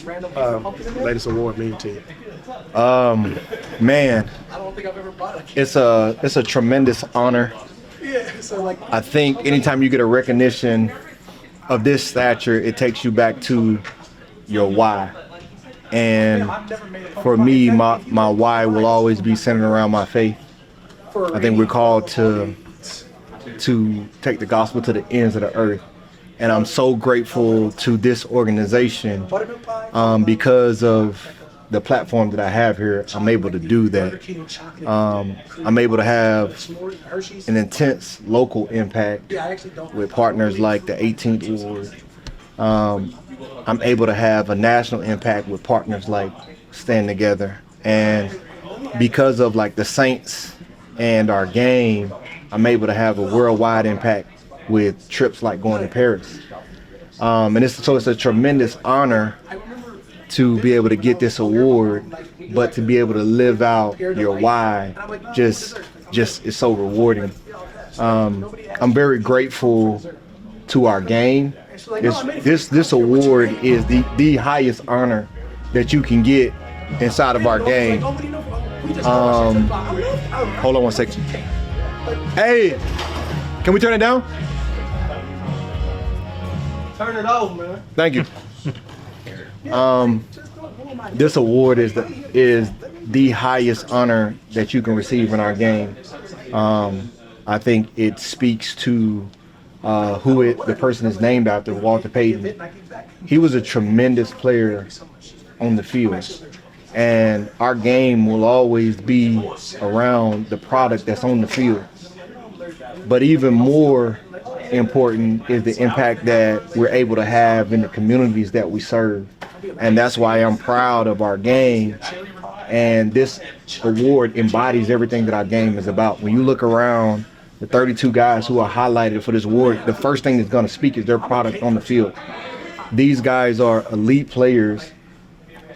latest award mean to you? Man, it's a tremendous honor. I think anytime you get a recognition of this stature, it takes you back to your why. And for me, my why will always be centered around my faith. I think we're called to take the gospel to the ends of the earth. And I'm so grateful to this organization because of the platform that I have here. I'm able to do that. I'm able to have an intense local impact with partners like the 18th Ward. I'm able to have a national impact with partners like Stand Together. And because of like the Saints and our game, I'm able to have a worldwide impact with trips like going to Paris. And it's a tremendous honor to be able to get this award, but to be able to live out your why just is so rewarding. I'm very grateful to our game. This award is the highest honor that you can get inside of our game. Hold on one second. Hey, can we turn it down? Turn it off, man. Thank you. This award is the highest honor that you can receive in our game. I think it speaks to the person is named after, Walter Payton. He was a tremendous player on the field, and our game will always be around the product that's on the field. But even more important is the impact that we're able to have in the communities that we serve. And that's why I'm proud of our game. And this award embodies everything that our game is about. When you look around the 32 guys who are highlighted for this award, the first thing that's going to speak is their product on the field. These guys are elite players,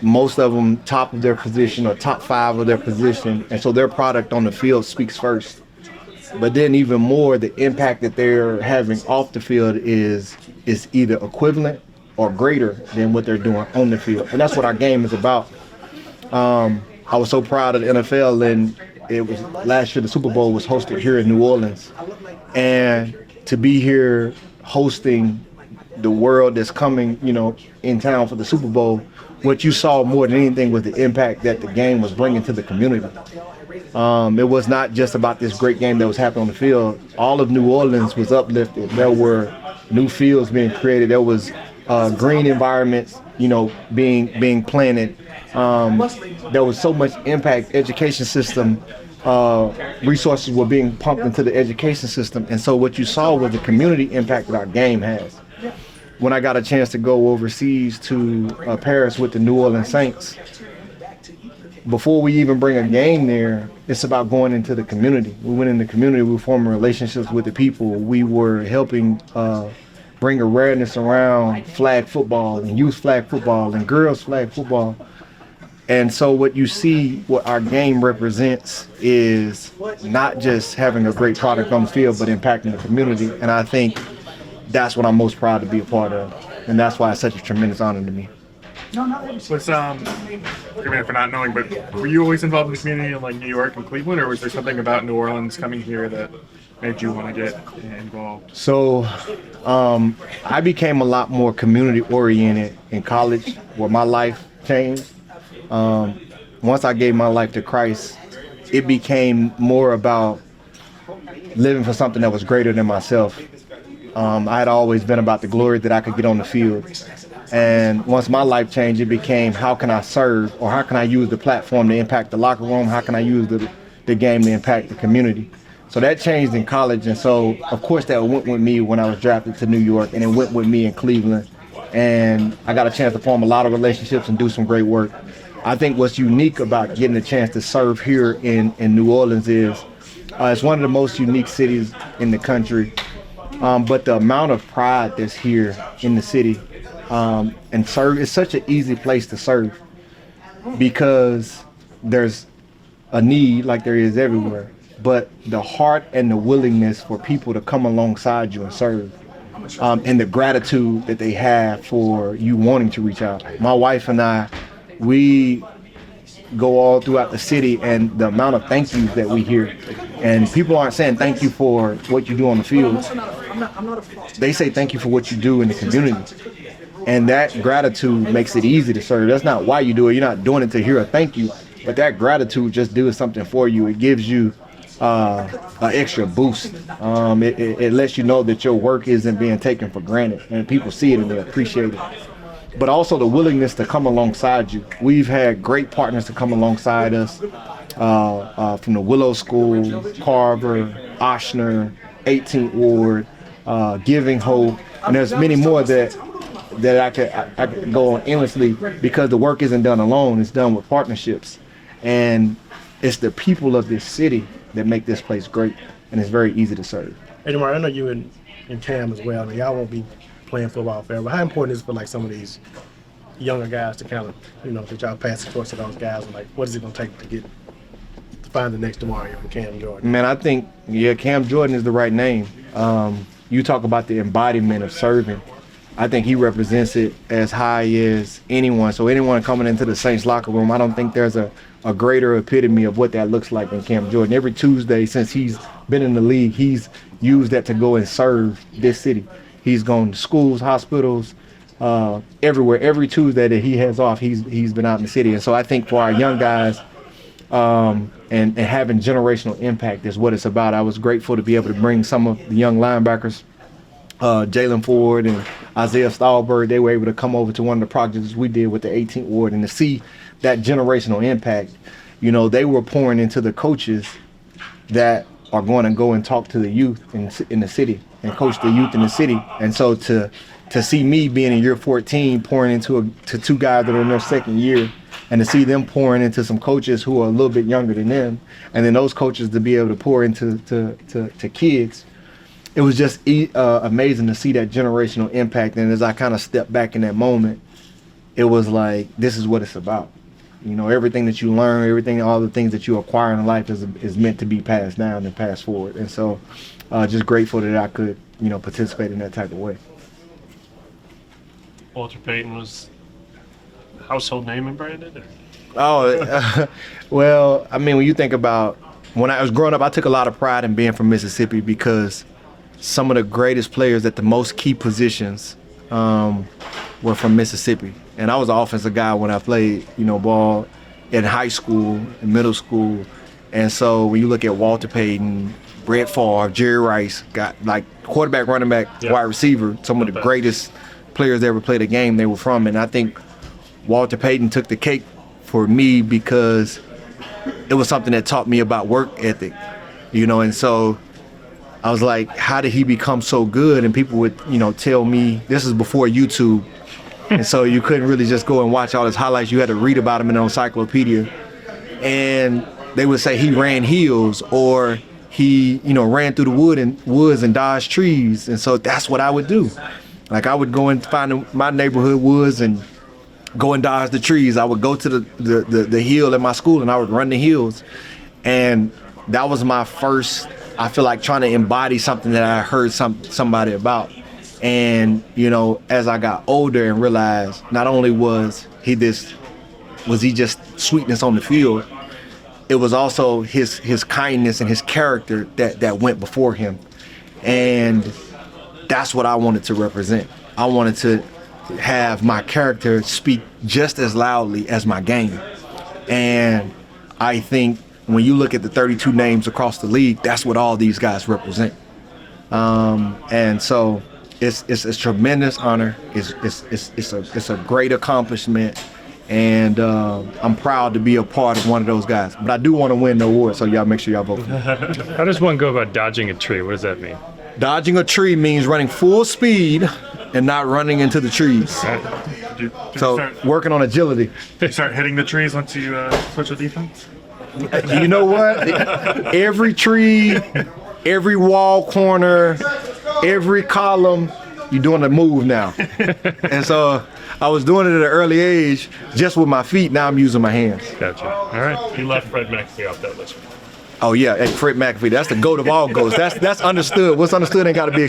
most of them top of their position or top 5 of their position. And so their product on the field speaks first. But then even more, the impact that they're having off the field is either equivalent or greater than what they're doing on the field. And that's what our game is about. I was so proud of the NFL, and it was last year the Super Bowl was hosted here in New Orleans. And to be here hosting the world that's coming, in town for the Super Bowl, what you saw more than anything was the impact that the game was bringing to the community. It was not just about this great game that was happening on the field. All of New Orleans was uplifted. There were new fields being created. There was green environments, being planted. There was so much impact. Education system, resources were being pumped into the education system. And so what you saw was the community impact that our game has. When I got a chance to go overseas to Paris with the New Orleans Saints, before we even bring a game there, it's about going into the community. We went in the community, we were forming relationships with the people. We were helping bring awareness around flag football and youth flag football and girls flag football. And so what you see, what our game represents is not just having a great product on the field, but impacting the community. And I think that's what I'm most proud to be a part of. And that's why it's such a tremendous honor to me. Was forgive me for not knowing, but were you always involved in the community in like New York and Cleveland, or was there something about New Orleans coming here that made you want to get involved? So I became a lot more community oriented in college, where my life changed. Once I gave my life to Christ, it became more about living for something that was greater than myself. I had always been about the glory that I could get on the field. And once my life changed, it became how can I serve, or how can I use the platform to impact the locker room? How can I use the game to impact the community? So that changed in college. And so, of course, that went with me when I was drafted to New York, and it went with me in Cleveland. And I got a chance to form a lot of relationships and do some great work. I think what's unique about getting a chance to serve here in New Orleans is it's one of the most unique cities in the country. But the amount of pride that's here in the city, and serve, it's such an easy place to serve because there's a need like there is everywhere, but the heart and the willingness for people to come alongside you and serve and the gratitude that they have for you wanting to reach out. My wife and I, we go all throughout the city, and the amount of thank yous that we hear, and people aren't saying thank you for what you do on the field. They say thank you for what you do in the community, and that gratitude makes it easy to serve. That's not why you do it. You're not doing it to hear a thank you, but that gratitude just doing something for you. It gives you an extra boost. It lets you know that your work isn't being taken for granted, and people see it and they appreciate it. But also the willingness to come alongside you. We've had great partners to come alongside us from the Willow School, Carver, Oshner, 18th Ward, Giving Hope, and there's many more that I could go on endlessly, because the work isn't done alone, it's done with partnerships. And it's the people of this city that make this place great, and it's very easy to serve. Hey, Demario, I know you and Cam as well. I mean, y'all won't be playing football forever. How important is it for like some of these younger guys to kind of, that y'all pass the torch to those guys? And like, what is it going to take to find the next Demario and Cam Jordan? Man, I think, Cam Jordan is the right name. You talk about the embodiment of serving. I think he represents it as high as anyone. So anyone coming into the Saints locker room, I don't think there's a greater epitome of what that looks like than Cam Jordan. Every Tuesday since he's been in the league, he's used that to go and serve this city. He's gone to schools, hospitals, everywhere. Every Tuesday that he has off, he's been out in the city. And so I think for our young guys, and having generational impact is what it's about. I was grateful to be able to bring some of the young linebackers, Jalen Ford and Isaiah Stahlberg. They were able to come over to one of the projects we did with the 18th Ward, and to see that generational impact. They were pouring into the coaches that are going to go and talk to the youth in the city and coach the youth in the city. And so to see me being in year 14 pouring into two guys that are in their second year, and to see them pouring into some coaches who are a little bit younger than them, and then those coaches to be able to pour into to kids, it was just amazing to see that generational impact. And as I kind of stepped back in that moment, it was like, this is what it's about. Everything that you learn, all the things that you acquire in life is meant to be passed down and passed forward. And so just grateful that I could, participate in that type of way. Walter Payton was a household name in Brandon? Well, I mean, when you think about, when I was growing up, I took a lot of pride in being from Mississippi, because some of the greatest players at the most key positions were from Mississippi. And I was an offensive guy when I played, ball in high school, in middle school. And so when you look at Walter Payton, Brett Favre, Jerry Rice, got like quarterback, running back, wide receiver, some of the greatest players that ever played a game, they were from. And I think Walter Payton took the cake for me, because it was something that taught me about work ethic, and so I was like, how did he become so good? And people would, tell me, this is before YouTube. And so you couldn't really just go and watch all his highlights. You had to read about him in an encyclopedia. And they would say he ran hills, or he, ran through the woods and dodged trees. And so that's what I would do. Like, I would go and find my neighborhood woods and go and dodge the trees. I would go to the hill at my school, and I would run the hills. And that was my first, I feel like, trying to embody something that I heard somebody about. And, as I got older and realized not only was he just sweetness on the field, it was also his kindness and his character that went before him. And that's what I wanted to represent. I wanted to have my character speak just as loudly as my game. And I think when you look at the 32 names across the league, that's what all these guys represent. And so it's a tremendous honor. It's a great accomplishment, and I'm proud to be a part of one of those guys. But I do want to win the award, so y'all make sure y'all vote for me. How does one go about dodging a tree? What does that mean? Dodging a tree means running full speed and not running into the trees. So working on agility. You start hitting the trees once you switch the defense? You know what? Every tree, every wall corner, every column, you're doing a move now. And so I was doing it at an early age just with my feet. Now I'm using my hands. Gotcha. All right. You left Fred McAfee off that list. Oh, yeah. Hey, Fred McAfee, that's the GOAT of all GOATs. That's understood. What's understood ain't got to be